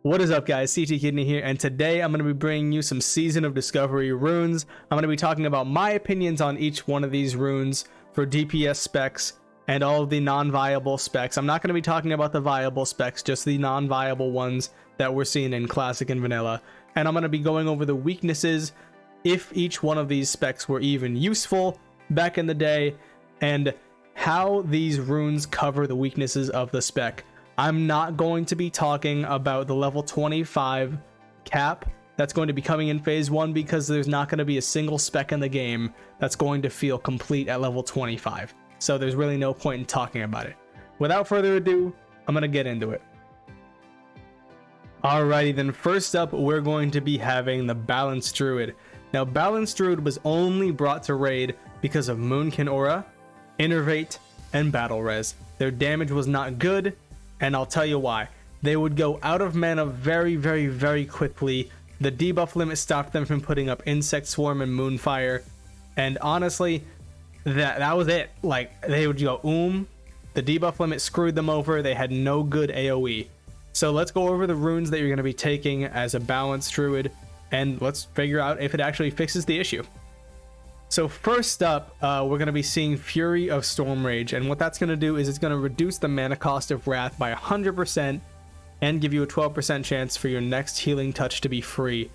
What is up, guys? CT Kidney here, and today I'm going to be bringing you some Season of Discovery runes. I'm going to be talking about my opinions on each one of these runes for DPS specs and all of the non-viable specs. I'm not going to be talking about the viable specs, just the non-viable ones that we're seeing in Classic and Vanilla. And I'm going to be going over the weaknesses, if each one of these specs were even useful back in the day, and how these runes cover the weaknesses of the spec. I'm not going to be talking about the level 25 cap that's going to be coming in phase 1 because there's not going to be a single spec in the game that's going to feel complete at level 25. So there's really no point in talking about it. Without further ado, I'm going to get into it. Alrighty then, first up we're going to be having the Balanced Druid. Now Balanced Druid was only brought to raid because of Moonkin Aura, Innervate, and Battle Res. Their damage was not good, and I'll tell you why. They would go out of mana very quickly. The debuff limit stopped them from putting up Insect Swarm and Moonfire, and honestly, that was it. Like, they would go the debuff limit screwed them over. They had no good AoE. So let's go over the runes that you're going to be taking as a Balanced Druid, and let's figure out if it actually fixes the issue. So first up, we're going to be seeing Fury of Stormrage, and what that's going to do is it's going to reduce the mana cost of Wrath by 100% and give you a 12% chance for your next healing touch to be free.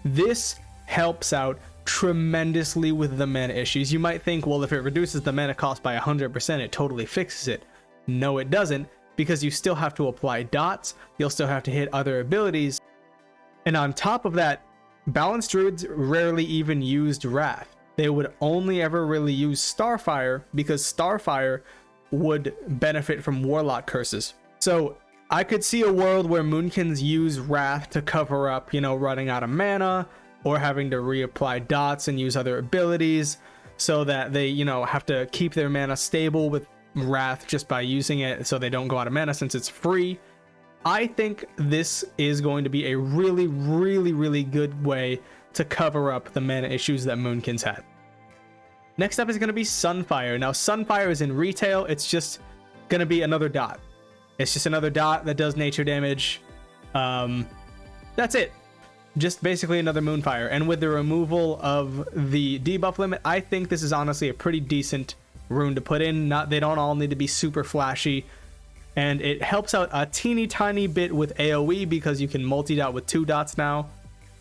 This helps out tremendously with the mana issues. You might think, well, if it reduces the mana cost by 100%, it totally fixes it. No, it doesn't, because you still have to apply dots, you'll still have to hit other abilities, and on top of that, Balanced Druids rarely even used Wrath. They would only ever really use Starfire because Starfire would benefit from Warlock curses. So I could see a world where Moonkins use Wrath to cover up, running out of mana or having to reapply dots and use other abilities so that they, have to keep their mana stable with Wrath just by using it so they don't go out of mana since it's free. I think this is going to be a really good way to cover up the mana issues that Moonkins had. Next up is going to be Sunfire. Now Sunfire is in retail, it's just going to be another dot. It's just another dot that does nature damage. That's it. Just basically another Moonfire. And with the removal of the debuff limit, I think this is honestly a pretty decent rune to put in. They don't all need to be super flashy. And it helps out a teeny tiny bit with AoE because you can multi-dot with 2 dots now.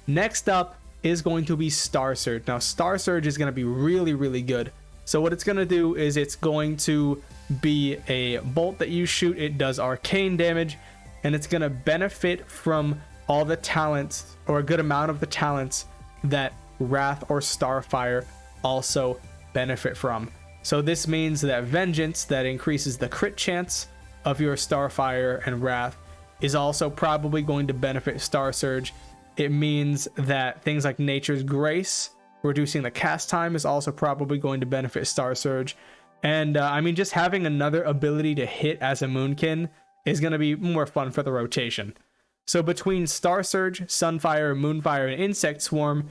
Next up is going to be Star Surge. Now Star Surge is going to be really good. So what it's going to do is it's going to be a bolt that you shoot. It does arcane damage, and it's going to benefit from all the talents, or a good amount of the talents, that Wrath or Starfire also benefit from. So this means that Vengeance, that increases the crit chance of your Starfire and Wrath, is also probably going to benefit Star Surge. It means that things like Nature's Grace, reducing the cast time, is also probably going to benefit Star Surge. And I mean, just having another ability to hit as a Moonkin is going to be more fun for the rotation. So between Star Surge, Sunfire, Moonfire, and Insect Swarm,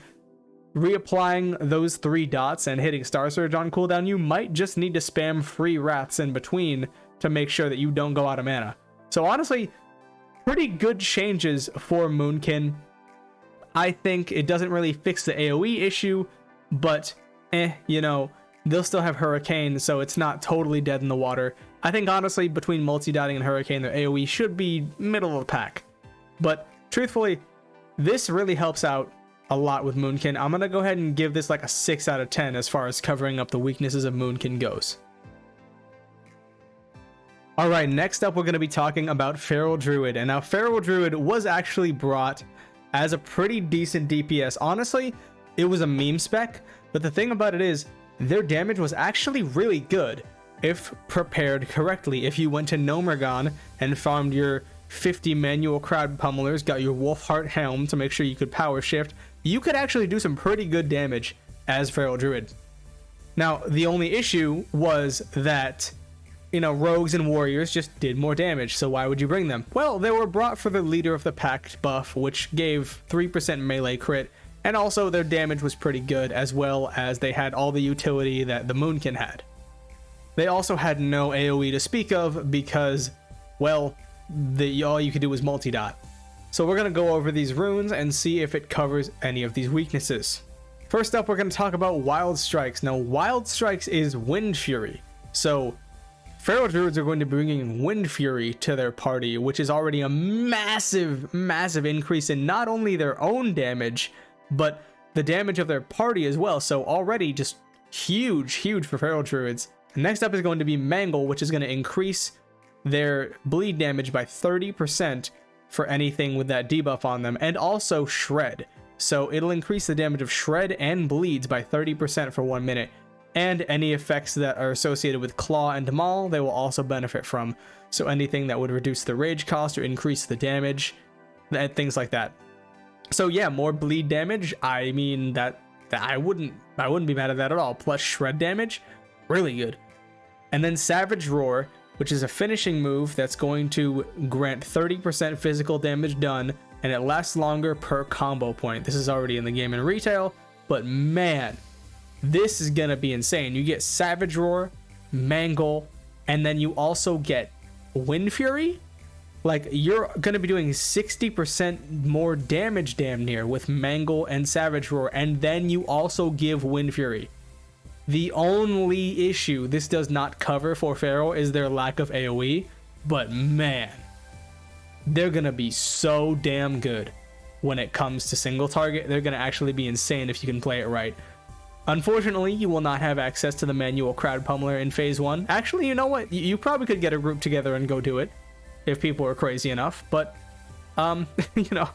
reapplying those 3 dots and hitting Star Surge on cooldown, you might just need to spam free Wraths in between to make sure that you don't go out of mana. So honestly, pretty good changes for Moonkin. I think it doesn't really fix the AoE issue, but they'll still have Hurricane, so it's not totally dead in the water. I think honestly, between multi-dotting and Hurricane, their AoE should be middle of the pack. But truthfully, this really helps out a lot with Moonkin. I'm gonna go ahead and give this like a 6 out of 10 as far as covering up the weaknesses of Moonkin goes. Alright, next up we're going to be talking about Feral Druid. And now Feral Druid was actually brought as a pretty decent DPS. Honestly, it was a meme spec, but the thing about it is their damage was actually really good if prepared correctly. If you went to Nomergon and farmed your 50 manual crowd pummelers, got your Wolfheart helm to make sure you could power shift, you could actually do some pretty good damage as Feral Druid. Now, the only issue was that rogues and warriors just did more damage, so why would you bring them? Well, they were brought for the Leader of the Pack buff, which gave 3% melee crit, and also their damage was pretty good, as well as they had all the utility that the Moonkin had. They also had no AoE to speak of because, well, all you could do was multi-dot. So we're going to go over these runes and see if it covers any of these weaknesses. First up, we're going to talk about Wild Strikes. Now, Wild Strikes is Wind Fury. So Feral Druids are going to be bringing Wind Fury to their party, which is already a massive, massive increase in not only their own damage, but the damage of their party as well. So already just huge, huge for Feral Druids. Next up is going to be Mangle, which is going to increase their bleed damage by 30% for anything with that debuff on them, and also Shred. So it'll increase the damage of Shred and bleeds by 30% for 1 minute, and any effects that are associated with Claw and Maul, they will also benefit from. So anything that would reduce the rage cost or increase the damage, and things like that. So yeah, more bleed damage. I mean, that I wouldn't be mad at that at all. Plus Shred damage, really good. And then Savage Roar, which is a finishing move that's going to grant 30% physical damage done, and it lasts longer per combo point. This is already in the game in retail, but man, this is gonna be insane. You get Savage Roar, Mangle, and then you also get Wind Fury. Like, you're gonna be doing 60% more damage damn near with Mangle and Savage Roar, and then you also give Wind Fury. The only issue this does not cover for Feral is their lack of AoE, but man, they're gonna be so damn good when it comes to single target. They're gonna actually be insane if you can play it right. Unfortunately, you will not have access to the manual crowd pummeler in phase 1. Actually, you know what? You probably could get a group together and go do it if people are crazy enough, but you know,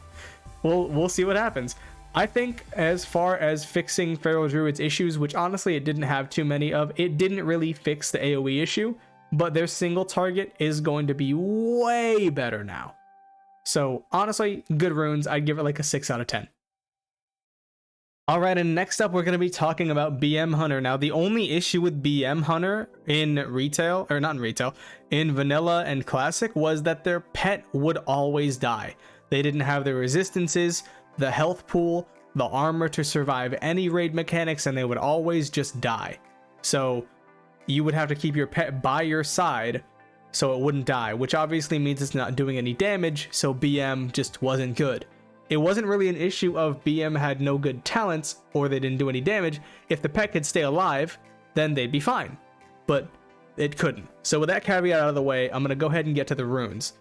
we'll see what happens. I think as far as fixing Feral Druid's issues, which honestly it didn't have too many of, it didn't really fix the AoE issue, but their single target is going to be way better now. So honestly, good runes. I'd give it like a 6 out of 10. Alright, and next up we're going to be talking about BM Hunter. Now, the only issue with BM Hunter in retail, or not in retail, in vanilla and classic, was that their pet would always die. They didn't have the resistances, the health pool, the armor to survive any raid mechanics, and they would always just die. So you would have to keep your pet by your side so it wouldn't die, which obviously means it's not doing any damage, so BM just wasn't good. It wasn't really an issue of BM had no good talents or they didn't do any damage. If the pet could stay alive, then they'd be fine, but it couldn't. So with that caveat out of the way, I'm going to go ahead and get to the runes.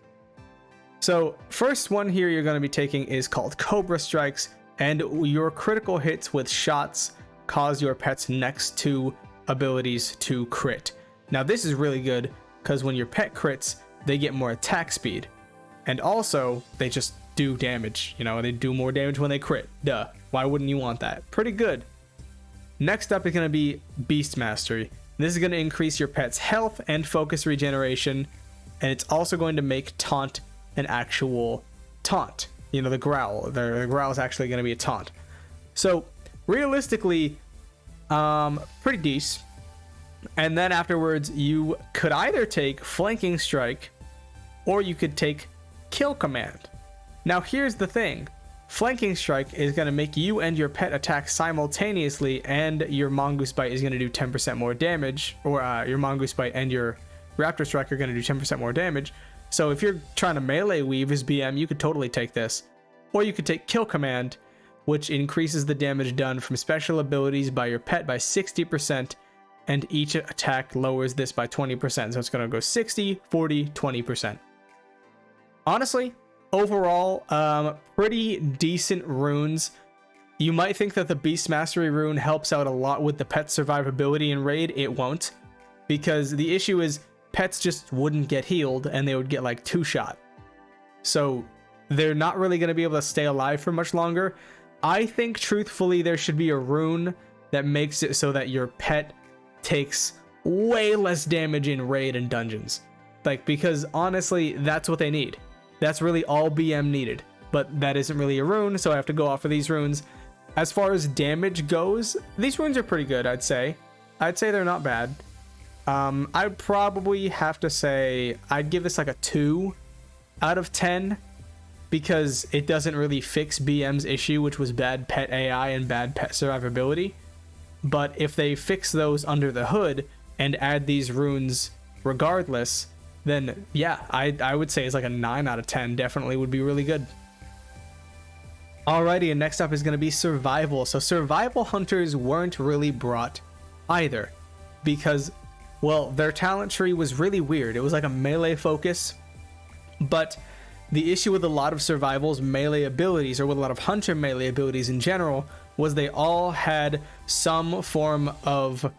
So first one here you're going to be taking is called Cobra Strikes, and your critical hits with shots cause your pet's next 2 abilities to crit. Now this is really good because when your pet crits, they get more attack speed, and also they just do damage. You know, they do more damage when they crit. Duh. Why wouldn't you want that? Pretty good. Next up is going to be Beast Mastery. This is going to increase your pet's health and focus regeneration, and it's also going to make taunt an actual taunt. You know, the growl. The growl is actually going to be a taunt. So realistically, pretty decent. And then afterwards, you could either take Flanking Strike, or you could take Kill Command. Now here's the thing. Flanking Strike is going to make you and your pet attack simultaneously, and your Mongoose Bite is going to do 10% more damage, or your Mongoose Bite and your Raptor Strike are going to do 10% more damage. So if you're trying to melee weave as BM, you could totally take this. Or you could take Kill Command, which increases the damage done from special abilities by your pet by 60%, and each attack lowers this by 20%. So it's going to go 60, 40, 20%. Honestly, overall, pretty decent runes. You might think that the Beast Mastery rune helps out a lot with the pet survivability in raid. It won't, because the issue is pets just wouldn't get healed and they would get like 2-shot. So they're not really going to be able to stay alive for much longer. I think truthfully there should be a rune that makes it so that your pet takes way less damage in raid and dungeons. Like, because honestly, that's what they need. That's really all BM needed, but that isn't really a rune, so I have to go off of these runes. As far as damage goes, these runes are pretty good, I'd say. I'd say they're not bad. I'd probably have to say I'd give this like a 2 out of 10, because it doesn't really fix BM's issue, which was bad pet AI and bad pet survivability. But if they fix those under the hood and add these runes regardless, then yeah, I would say it's like a 9 out of 10. Definitely would be really good. Alrighty, and next up is going to be survival. So survival hunters weren't really brought either because, well, their talent tree was really weird. It was like a melee focus, but the issue with a lot of survival's melee abilities, or with a lot of hunter melee abilities in general, was they all had some form of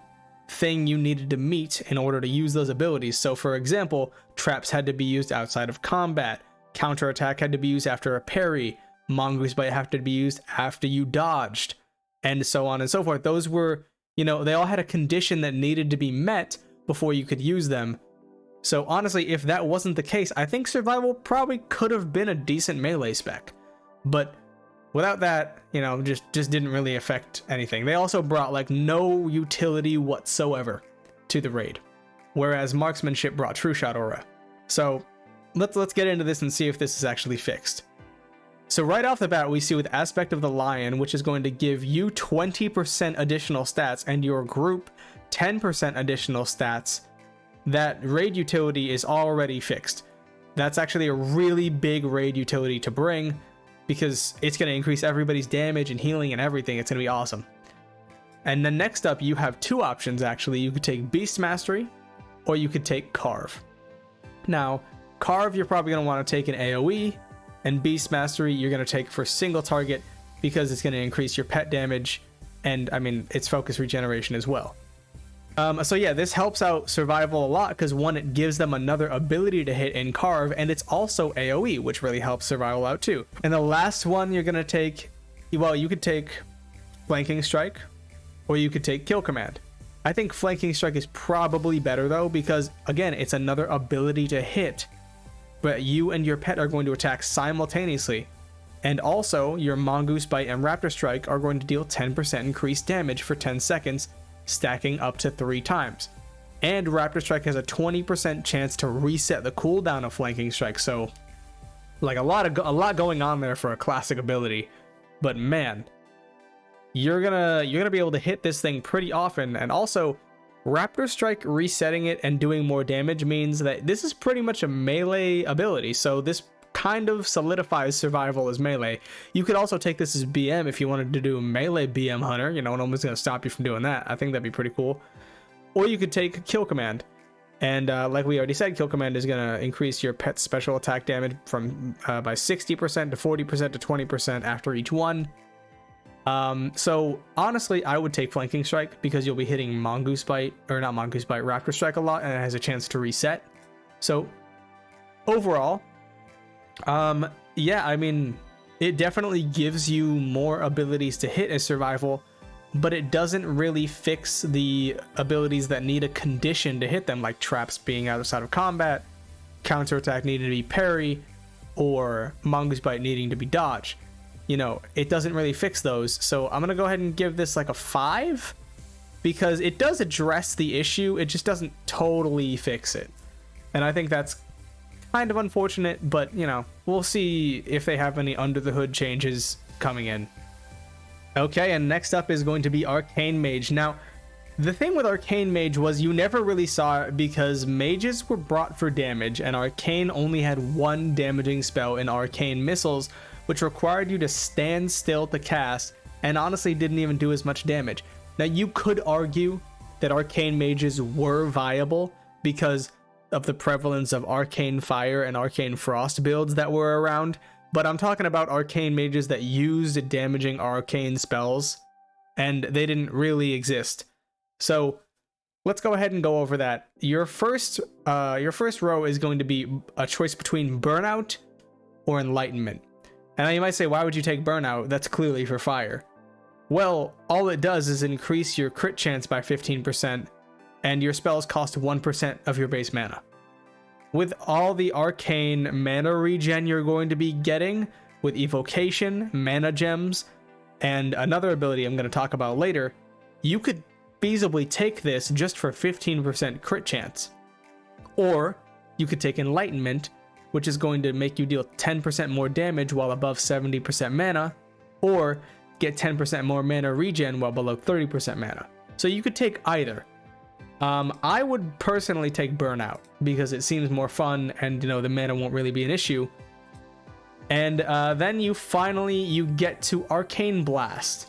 thing you needed to meet in order to use those abilities. So for example, traps had to be used outside of combat, counterattack had to be used after a parry, Mongoose Bite have to be used after you dodged, and so on and so forth. Those were, you know, they all had a condition that needed to be met before you could use them. So honestly, if that wasn't the case, I think survival probably could have been a decent melee spec. But without that, you know, just didn't really affect anything. They also brought like no utility whatsoever to the raid, whereas marksmanship brought true shot aura. So let's get into this and see if this is actually fixed. So right off the bat, we see with Aspect of the Lion, which is going to give you 20% additional stats and your group 10% additional stats, that raid utility is already fixed. That's actually a really big raid utility to bring because it's going to increase everybody's damage and healing and everything. It's going to be awesome. And then next up, you have two options actually. You could take Beast Mastery or you could take Carve. Now, Carve you're probably going to want to take an AoE, and Beast Mastery you're going to take for single target because it's going to increase your pet damage and, I mean, its focus regeneration as well. So yeah, this helps out survival a lot because one, it gives them another ability to hit in Carve, and it's also AoE, which really helps survival out too. And the last one you're going to take, well, you could take Flanking Strike or you could take Kill Command. I think Flanking Strike is probably better though because, again, it's another ability to hit, but you and your pet are going to attack simultaneously. And also, your Mongoose Bite and Raptor Strike are going to deal 10% increased damage for 10 seconds, stacking up to 3 times. And Raptor Strike has a 20% chance to reset the cooldown of Flanking Strike, so like a lot going on there for a classic ability. But man, you're gonna be able to hit this thing pretty often. And also, Raptor Strike resetting it and doing more damage means that this is pretty much a melee ability, so this kind of solidifies survival as melee. You could also take this as BM if you wanted to do melee BM Hunter, you know, no one's going to stop you from doing that. I think that'd be pretty cool. Or you could take Kill Command, and like we already said, Kill Command is going to increase your pet's special attack damage from by 60% to 40% to 20% after each one. So honestly, I would take Flanking Strike because you'll be hitting Mongoose Bite, or not Mongoose Bite, Raptor Strike a lot, and it has a chance to reset. So overall, yeah, I mean, it definitely gives you more abilities to hit as survival, but it doesn't really fix the abilities that need a condition to hit them, like traps being outside of combat, counterattack needing to be parry, or Mongoose Bite needing to be dodge. You know, it doesn't really fix those, so I'm gonna go ahead and give this like a 5 because it does address the issue, it just doesn't totally fix it. And I think that's kind of unfortunate, but you know, we'll see if they have any under the hood changes coming in. Okay, and next up is going to be Arcane Mage. Now, the thing with Arcane Mage was you never really saw it because mages were brought for damage, and Arcane only had one damaging spell in Arcane Missiles, which required you to stand still to cast, and honestly didn't even do as much damage. Now, you could argue that Arcane Mages were viable because of the prevalence of Arcane Fire and Arcane Frost builds that were around, but I'm talking about Arcane Mages that used damaging arcane spells, and they didn't really exist. So let's go ahead and go over that. Your first row is going to be a choice between Burnout or Enlightenment. And now you might say, why would you take Burnout? That's clearly for fire. Well, all it does is increase your crit chance by 15%, and your spells cost 1% of your base mana. With all the arcane mana regen you're going to be getting, with evocation, mana gems, and another ability I'm going to talk about later, you could feasibly take this just for 15% crit chance. Or you could take Enlightenment, which is going to make you deal 10% more damage while above 70% mana, or get 10% more mana regen while below 30% mana. So you could take either. I would personally take Burnout because it seems more fun and, you know, the mana won't really be an issue. And then you get to Arcane Blast.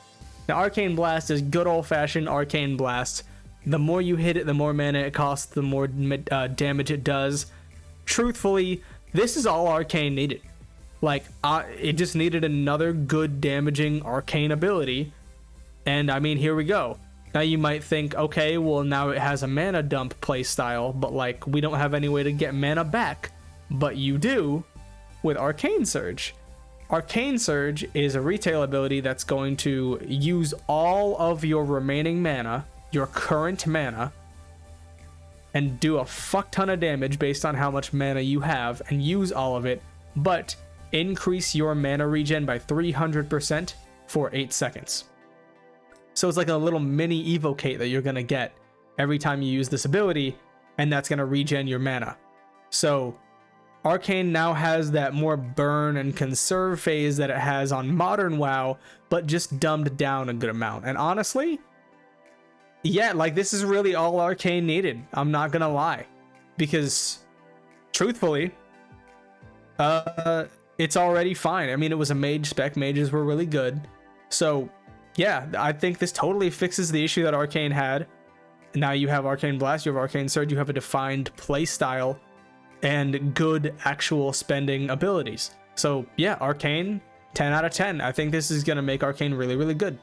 Now, Arcane Blast is good old-fashioned Arcane Blast. The more you hit it, the more mana it costs, the more damage it does. Truthfully, this is all Arcane needed. Like, it just needed another good damaging Arcane ability. And I mean, here we go. Now you might think, okay, well now it has a mana dump playstyle, but like, we don't have any way to get mana back. But you do with Arcane Surge. Arcane Surge is a retail ability that's going to use all of your remaining mana, your current mana, and do a fuck ton of damage based on how much mana you have, and use all of it, but increase your mana regen by 300% for 8 seconds. So it's like a little mini evocate that you're gonna get every time you use this ability, and that's gonna regen your mana. So Arcane now has that more burn and conserve phase that it has on modern WoW, but just dumbed down a good amount. And honestly, yeah, like this is really all Arcane needed. I'm not gonna lie, because truthfully, it's already fine. I mean, it was a mage spec. Mages were really good. So yeah, I think this totally fixes the issue that Arcane had. Now you have Arcane Blast, you have Arcane Surge, you have a defined play style and good actual spending abilities. So yeah, Arcane, 10 out of 10. I think this is gonna make Arcane really, really good.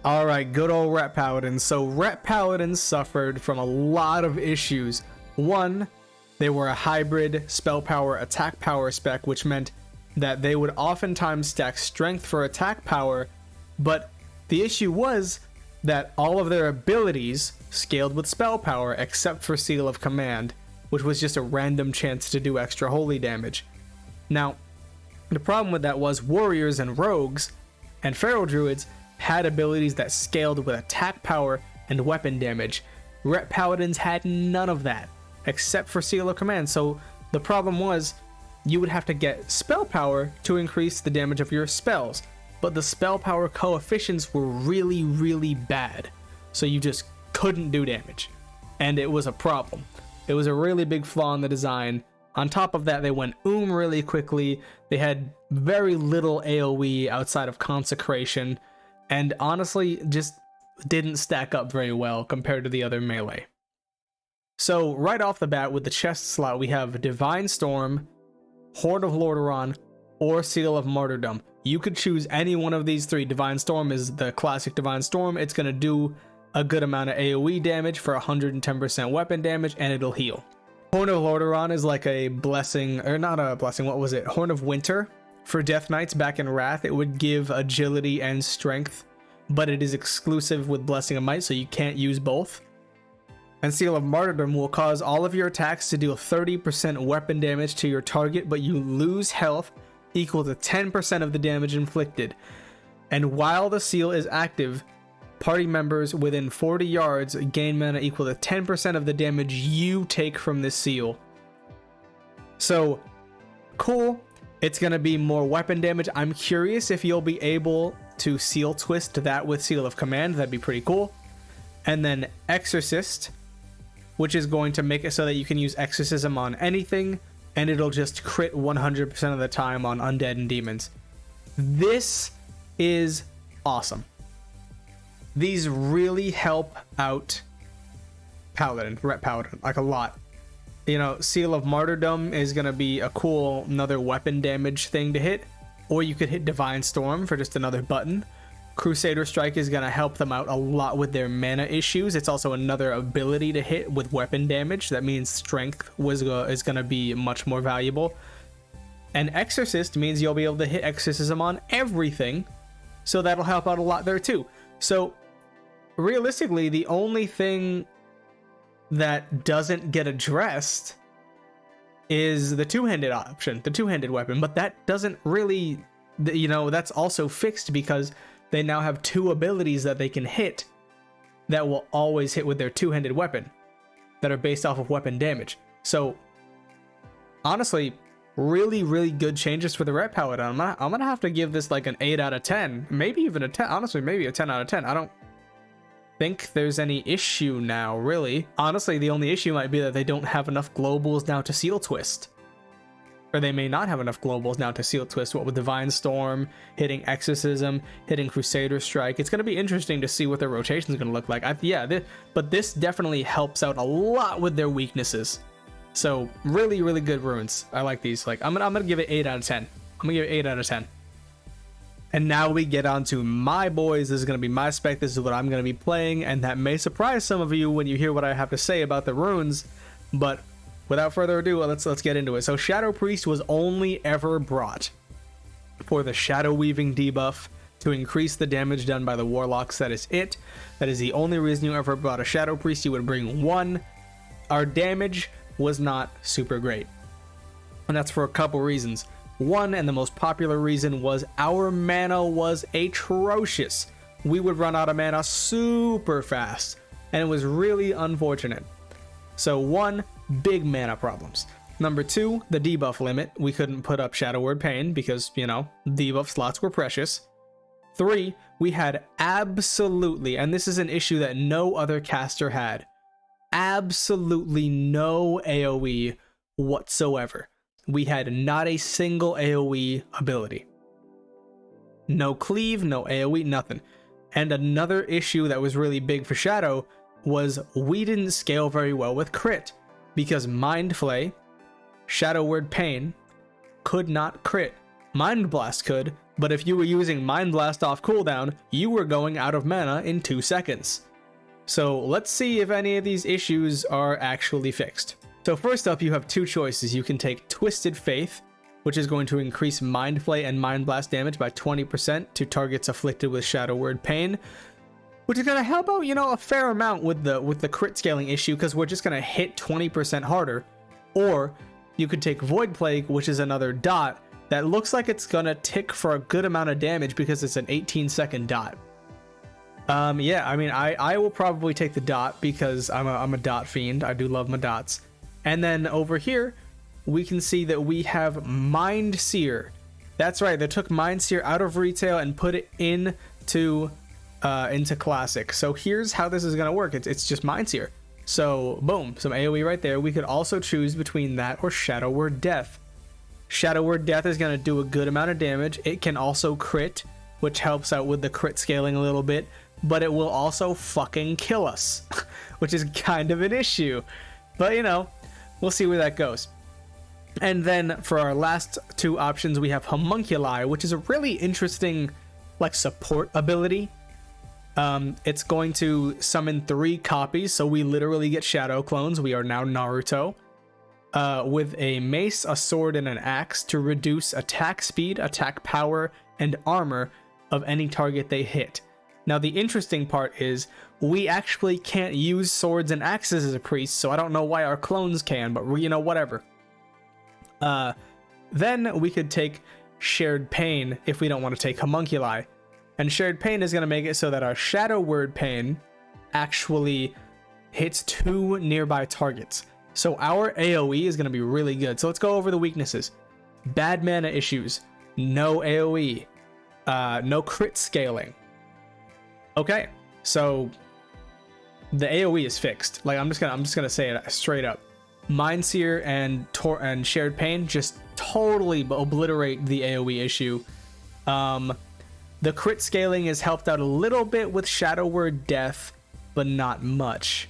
All right, good old Ret Paladins. So Ret Paladins suffered from a lot of issues. One, they were a hybrid spell power, attack power spec, which meant that they would oftentimes stack strength for attack power, but the issue was that all of their abilities scaled with spell power except for Seal of Command, which was just a random chance to do extra holy damage. Now, the problem with that was warriors and rogues and feral druids had abilities that scaled with attack power and weapon damage. Ret Paladins had none of that except for Seal of Command, so the problem was you would have to get spell power to increase the damage of your spells, but the spell power coefficients were really, really bad, so you just couldn't do damage, and it was a problem. It was a really big flaw in the design. On top of that, they went really quickly. They had very little AoE outside of Consecration, and honestly just didn't stack up very well compared to the other melee. So right off the bat with the chest slot, we have Divine Storm, Horde of Lordaeron, or Seal of Martyrdom. You could choose any one of these three. Divine Storm is the classic Divine Storm. It's going to do a good amount of AoE damage for 110% weapon damage, and it'll heal. Horn of Lordaeron is like a blessing, or not a blessing, what was it? Horn of Winter. For Death Knights back in Wrath, it would give agility and strength, but it is exclusive with Blessing of Might, so you can't use both. And Seal of Martyrdom will cause all of your attacks to deal 30% weapon damage to your target, but you lose health equal to 10% of the damage inflicted. And while the seal is active, party members within 40 yards gain mana equal to 10% of the damage you take from this seal. So, cool. It's going to be more weapon damage. I'm curious if you'll be able to seal twist that with Seal of Command. That'd be pretty cool. And then Exorcist, which is going to make it so that you can use Exorcism on anything, and it'll just crit 100% of the time on undead and demons. This is awesome. These really help out Paladin, Ret Paladin, like a lot. You know, Seal of Martyrdom is going to be a cool another weapon damage thing to hit, or you could hit Divine Storm for just another button. Crusader Strike is going to help them out a lot with their mana issues. It's also another ability to hit with weapon damage. That means strength is going to be much more valuable. And Exorcist means you'll be able to hit Exorcism on everything, so that'll help out a lot there too. So realistically, the only thing that doesn't get addressed is the two-handed option, the two-handed weapon, but that doesn't really, you know, that's also fixed because they now have two abilities that they can hit that will always hit with their two-handed weapon that are based off of weapon damage. So honestly, really, really good changes for the Ret Paladin. I'm gonna have to give this like an 8 out of 10, maybe even a 10. Honestly, maybe a 10 out of 10. I don't think there's any issue now, really. Honestly, the only issue might be that they don't have enough globals now to seal twist. or they may not have enough globals now to seal twist. What with Divine Storm, hitting Exorcism, hitting Crusader Strike. It's going to be interesting to see what their rotation is going to look like. But this definitely helps out a lot with their weaknesses. So really, really good runes. I like these. Like I'm gonna give it 8 out of 10. I'm gonna give it 8 out of 10. And now we get on to my boys. This is gonna be my spec. This is what I'm gonna be playing, and that may surprise some of you when you hear what I have to say about the runes. But without further ado, let's get into it. So Shadow Priest was only ever brought for the Shadow Weaving debuff to increase the damage done by the Warlocks. That is it. That is the only reason you ever brought a Shadow Priest. You would bring 1. Our damage was not super great, and that's for a couple reasons. One, and the most popular reason, was our mana was atrocious. We would run out of mana super fast, and it was really unfortunate. So 1, big mana problems. Number 2, the debuff limit. We couldn't put up Shadow Word Pain because, you know, debuff slots were precious. 3, we had absolutely, and this is an issue that no other caster had, absolutely no AoE whatsoever. We had not a single AoE ability. No cleave, no AoE, nothing. And another issue that was really big for Shadow was we didn't scale very well with crit, because Mind Flay, Shadow Word Pain could not crit. Mind Blast could, but if you were using Mind Blast off cooldown, you were going out of mana in 2 seconds. So let's see if any of these issues are actually fixed. So first up, you have 2 choices. You can take Twisted Faith, which is going to increase Mind Flay and Mind Blast damage by 20% to targets afflicted with Shadow Word Pain, which is going to help out, you know, a fair amount with the crit scaling issue, because we're just going to hit 20% harder. Or you could take Void Plague, which is another dot that looks like it's going to tick for a good amount of damage because it's an 18-second dot. Yeah, I mean, I will probably take the dot because I'm a dot fiend. I do love my dots. And then over here, we can see that we have Mind Seer. That's right, they took Mind Seer out of retail and put it into classic. So here's how this is gonna work. It's just Mind Seer. So boom, some AoE right there. We could also choose between that or Shadow Word Death. Shadow Word Death is gonna do a good amount of damage. It can also crit, which helps out with the crit scaling a little bit, but it will also fucking kill us, which is kind of an issue. But you know, we'll see where that goes. And then for our last 2 options, we have Homunculi, which is a really interesting like support ability. It's going to summon 3 copies, so we literally get shadow clones. We are now Naruto. With a mace, a sword, and an axe to reduce attack speed, attack power, and armor of any target they hit. Now the interesting part is we actually can't use swords and axes as a priest, so I don't know why our clones can, but you know, whatever. Then we could take Shared Pain if we don't want to take Homunculi. And Shared Pain is going to make it so that our Shadow Word Pain actually hits 2 nearby targets. So our AoE is going to be really good. So let's go over the weaknesses. Bad mana issues, no AoE, no crit scaling. Okay, so the AoE is fixed. Like I'm just gonna say it straight up. Mind Seer and Shared Pain just totally obliterate the AoE issue. The crit scaling is helped out a little bit with Shadow Word Death, but not much.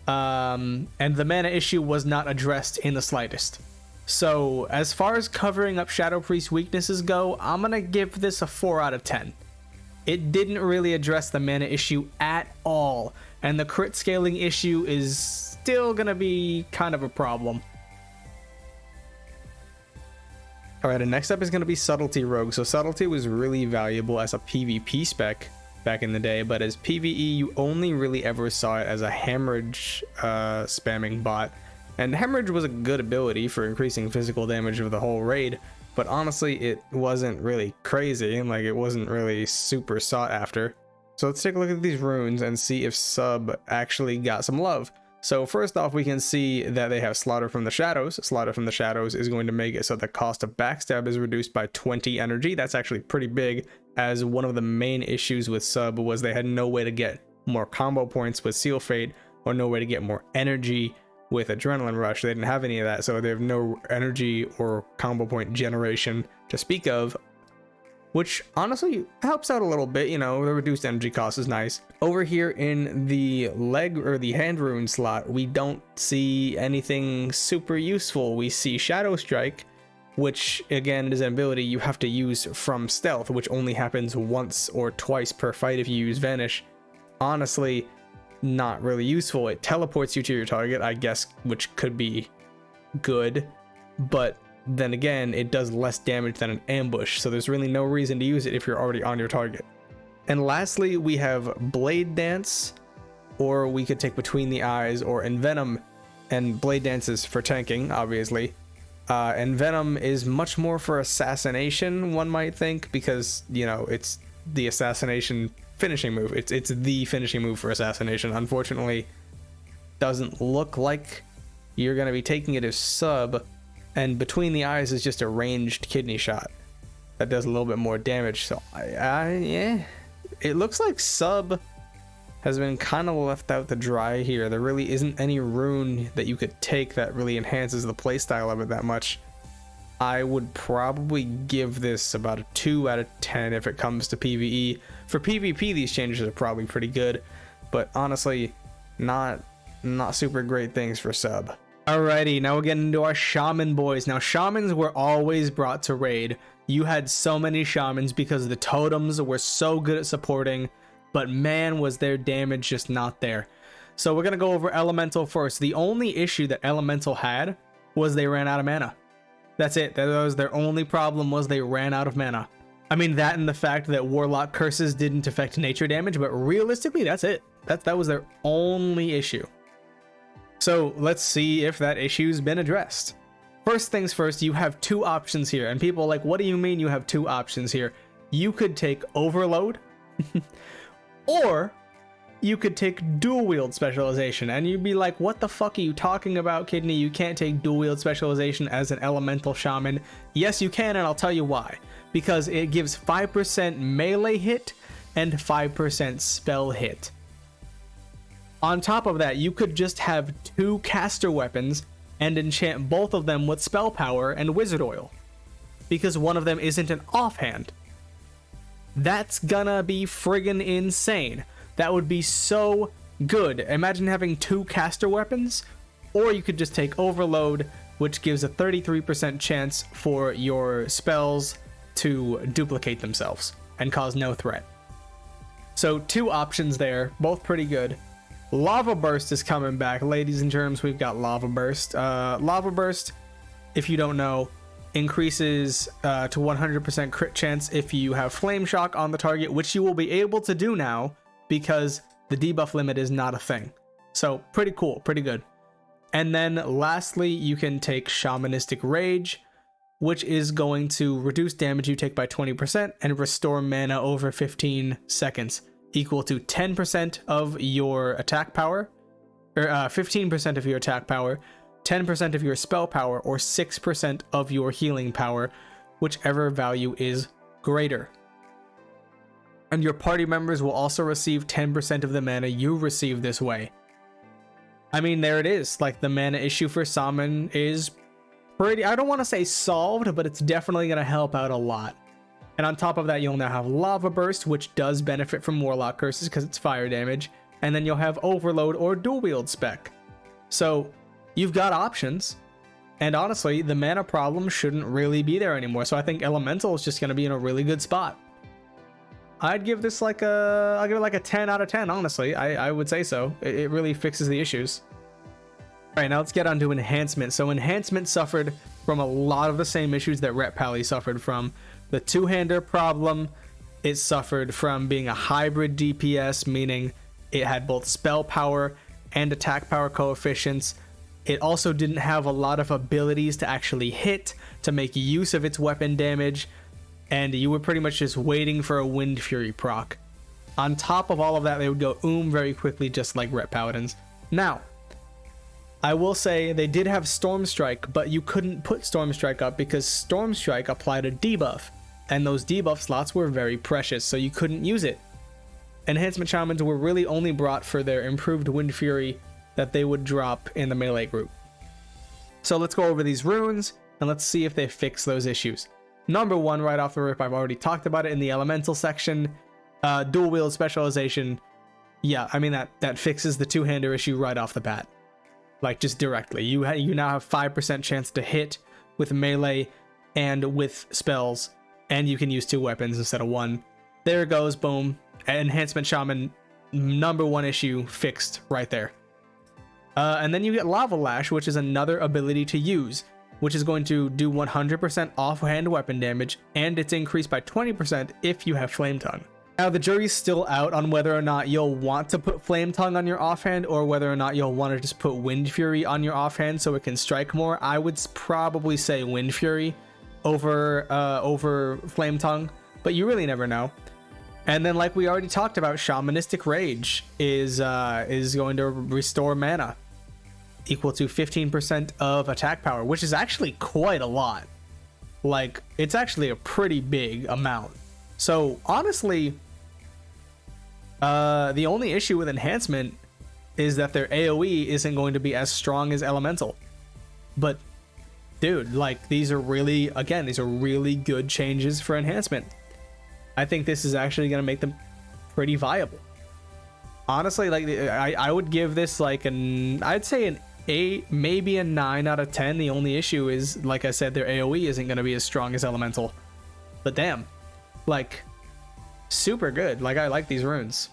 And the mana issue was not addressed in the slightest. So as far as covering up Shadow Priest weaknesses go, I'm gonna give this a 4 out of 10. It didn't really address the mana issue at all, and the crit scaling issue is still gonna be kind of a problem. Alright, and next up is gonna be Subtlety Rogue. So Subtlety was really valuable as a PvP spec back in the day, but as PvE you only really ever saw it as a hemorrhage spamming bot. And hemorrhage was a good ability for increasing physical damage of the whole raid, but honestly it wasn't really crazy, and like it wasn't really super sought after. So let's take a look at these runes and see if Sub actually got some love. So first off, we can see that they have Slaughter from the Shadows. Slaughter from the Shadows is going to make it so the cost of backstab is reduced by 20 energy. That's actually pretty big, as one of the main issues with Sub was they had no way to get more combo points with Seal Fate, or no way to get more energy with Adrenaline Rush. They didn't have any of that, so they have no energy or combo point generation to speak of, which honestly helps out a little bit. You know, the reduced energy cost is nice. Over here in the leg or the hand rune slot, we don't see anything super useful. We see Shadow Strike, which again is an ability you have to use from stealth, which only happens once or twice per fight if you use Vanish. Honestly, not really useful. It teleports you to your target, I guess, which could be good, but then again, it does less damage than an ambush, so there's really no reason to use it if you're already on your target. And lastly, we have Blade Dance, or we could take Between the Eyes or Envenom, and Blade Dance is for tanking, obviously. Envenom is much more for assassination, one might think, because, you know, it's the assassination finishing move. It's the finishing move for assassination. Unfortunately, doesn't look like you're going to be taking it as sub, and Between the Eyes is just a ranged kidney shot that does a little bit more damage. So yeah, it looks like sub has been kind of left out to dry here. There really isn't any rune that you could take that really enhances the playstyle of it that much. I would probably give this about a 2 out of 10 if it comes to PvE. For PvP, these changes are probably pretty good, but honestly, not super great things for sub. Alrighty, now we're getting into our Shaman boys. Now, Shamans were always brought to raid. You had so many Shamans because the totems were so good at supporting, but man, was their damage just not there. So we're going to go over Elemental first. The only issue that Elemental had was they ran out of mana. That's it. That was their only problem, was they ran out of mana. I mean, that and the fact that Warlock Curses didn't affect nature damage, but realistically, that's it. That was their only issue. So let's see if that issue's been addressed. First things first, you have two options here, and people are like, what do you mean you have two options here? You could take Overload, or you could take Dual Wield Specialization, and you'd be like, what the fuck are you talking about, Kidney? You can't take Dual Wield Specialization as an Elemental Shaman. Yes, you can, and I'll tell you why. Because it gives 5% melee hit and 5% spell hit. On top of that, you could just have two caster weapons and enchant both of them with spell power and wizard oil, because one of them isn't an offhand. That's gonna be friggin' insane. That would be so good. Imagine having two caster weapons, or you could just take Overload, which gives a 33% chance for your spells to duplicate themselves and cause no threat. So two options there, both pretty good. Lava Burst is coming back, ladies and germs. We've got Lava Burst. Lava Burst, if you don't know, increases to 100% crit chance if you have Flame Shock on the target, which you will be able to do now because the debuff limit is not a thing. So pretty cool, pretty good. And then lastly, you can take Shamanistic Rage, which is going to reduce damage you take by 20% and restore mana over 15 seconds. Equal to 10% of your attack power, or 15% of your attack power, 10% of your spell power, or 6% of your healing power, whichever value is greater. And your party members will also receive 10% of the mana you receive this way. I mean, there it is. Like, the mana issue for Shaman is pretty, I don't want to say solved, but it's definitely going to help out a lot. And on top of that, you'll now have Lava Burst, which does benefit from Warlock Curses because it's fire damage. And then you'll have Overload or Dual Wield spec. So you've got options. And honestly, the mana problem shouldn't really be there anymore. So I think Elemental is just going to be in a really good spot. I'd give this like I'll give it like a 10 out of 10, honestly. I would say so. It really fixes the issues. All right, now let's get on to Enhancement. So Enhancement suffered from a lot of the same issues that Ret Pally suffered from. The two-hander problem, it suffered from being a hybrid DPS, meaning it had both spell power and attack power coefficients. It also didn't have a lot of abilities to actually hit, to make use of its weapon damage, and you were pretty much just waiting for a Wind Fury proc. On top of all of that, they would go very quickly, just like Ret Paladins. Now, I will say they did have Storm Strike, but you couldn't put Storm Strike up because Storm Strike applied a debuff, and those debuff slots were very precious, so you couldn't use it. Enhancement Shamans were really only brought for their improved Wind Fury that they would drop in the melee group. So let's go over these runes and let's see if they fix those issues. Number one, right off the rip, I've already talked about it in the elemental section. Dual wield specialization. Yeah, I mean that fixes the two-hander issue right off the bat. Like, just directly. You now have 5% chance to hit with melee and with spells, and you can use 2 weapons instead of 1. There it goes, boom. Enhancement Shaman, number 1 issue fixed right there. And then you get Lava Lash, which is another ability to use, which is going to do 100% offhand weapon damage, and it's increased by 20% if you have Flame Tongue. Now, the jury's still out on whether or not you'll want to put Flame Tongue on your offhand or whether or not you'll want to just put Wind Fury on your offhand so it can strike more. I would probably say Wind Fury over Flame Tongue, but you really never know. And then, like we already talked about, Shamanistic Rage is going to restore mana equal to 15% of attack power, which is actually quite a lot. Like, it's actually a pretty big amount. So honestly, the only issue with enhancement is that their AoE isn't going to be as strong as elemental. But dude, like, these are really good changes for enhancement. I think this is actually going to make them pretty viable. Honestly, like, I would give this like I'd say an 8, maybe a 9 out of 10. The only issue is, like I said, their AoE isn't going to be as strong as elemental. But damn, like, super good. Like, I like these runes.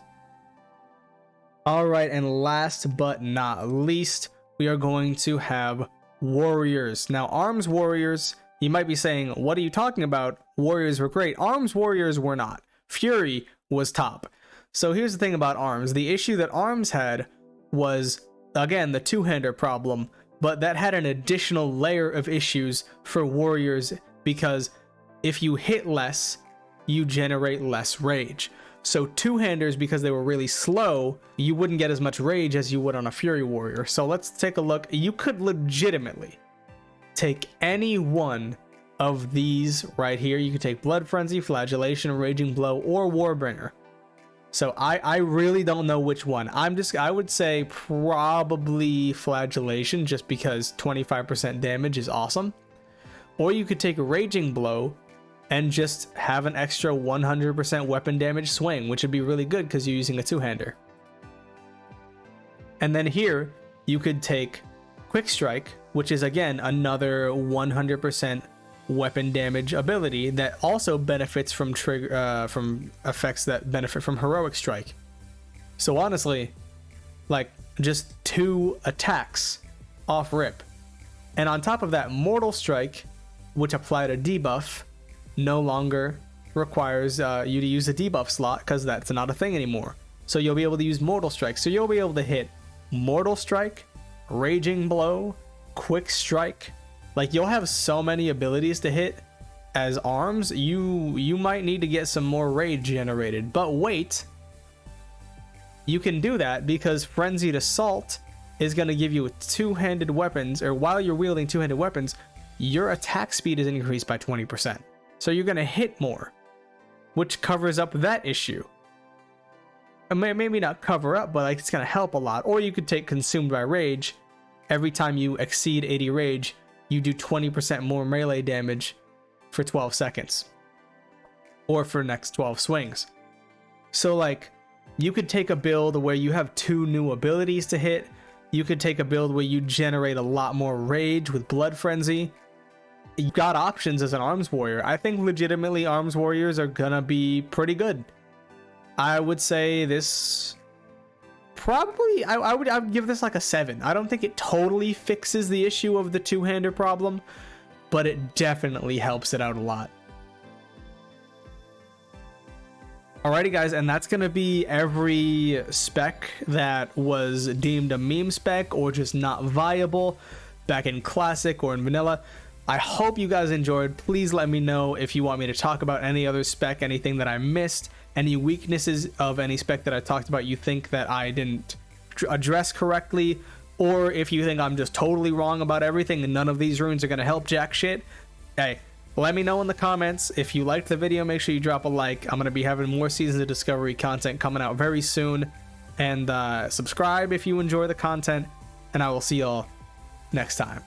All right, and last but not least, we are going to have warriors. Now, arms warriors, you might be saying, what are you talking about? Warriors were great. Arms warriors were not. Fury was top. So here's the thing about arms. The issue that arms had was, again, the two-hander problem, but that had an additional layer of issues for warriors because if you hit less, you generate less rage. So two-handers, because they were really slow, you wouldn't get as much rage as you would on a Fury Warrior. So let's take a look. You could legitimately take any one of these right here. You could take Blood Frenzy, Flagellation, Raging Blow, or Warbringer. So I really don't know which one. I would say probably Flagellation, just because 25% damage is awesome. Or you could take Raging Blow and just have an extra 100% weapon damage swing, which would be really good because you're using a two-hander. And then here, you could take Quick Strike, which is again another 100% weapon damage ability that also benefits from from effects that benefit from Heroic Strike. So honestly, like, just 2 attacks off rip. And on top of that, Mortal Strike, which applied a debuff, no longer requires you to use a debuff slot because that's not a thing anymore. So you'll be able to use Mortal Strike. So you'll be able to hit Mortal Strike, Raging Blow, Quick Strike. Like, you'll have so many abilities to hit as arms. You might need to get some more rage generated. But wait, you can do that because Frenzied Assault is going to give you two-handed weapons, or while you're wielding two-handed weapons, your attack speed is increased by 20%. So you're going to hit more, which covers up that issue. Maybe not cover up, but like, it's going to help a lot. Or you could take Consumed by Rage. Every time you exceed 80 rage, you do 20% more melee damage for 12 seconds. Or for the next 12 swings. So like, you could take a build where you have 2 new abilities to hit. You could take a build where you generate a lot more rage with Blood Frenzy. You got options as an arms warrior. I think legitimately arms warriors are gonna be pretty good. I would say this probably, I would give this like a 7. I don't think it totally fixes the issue of the two-hander problem, but it definitely helps it out a lot. Alrighty guys, and that's gonna be every spec that was deemed a meme spec or just not viable back in Classic or in Vanilla. I hope you guys enjoyed. Please let me know if you want me to talk about any other spec, anything that I missed, any weaknesses of any spec that I talked about you think that I didn't address correctly, or if you think I'm just totally wrong about everything and none of these runes are going to help jack shit. Hey, let me know in the comments. If you liked the video, make sure you drop a like. I'm going to be having more Seasons of Discovery content coming out very soon. and subscribe if you enjoy the content, and I will see y'all next time.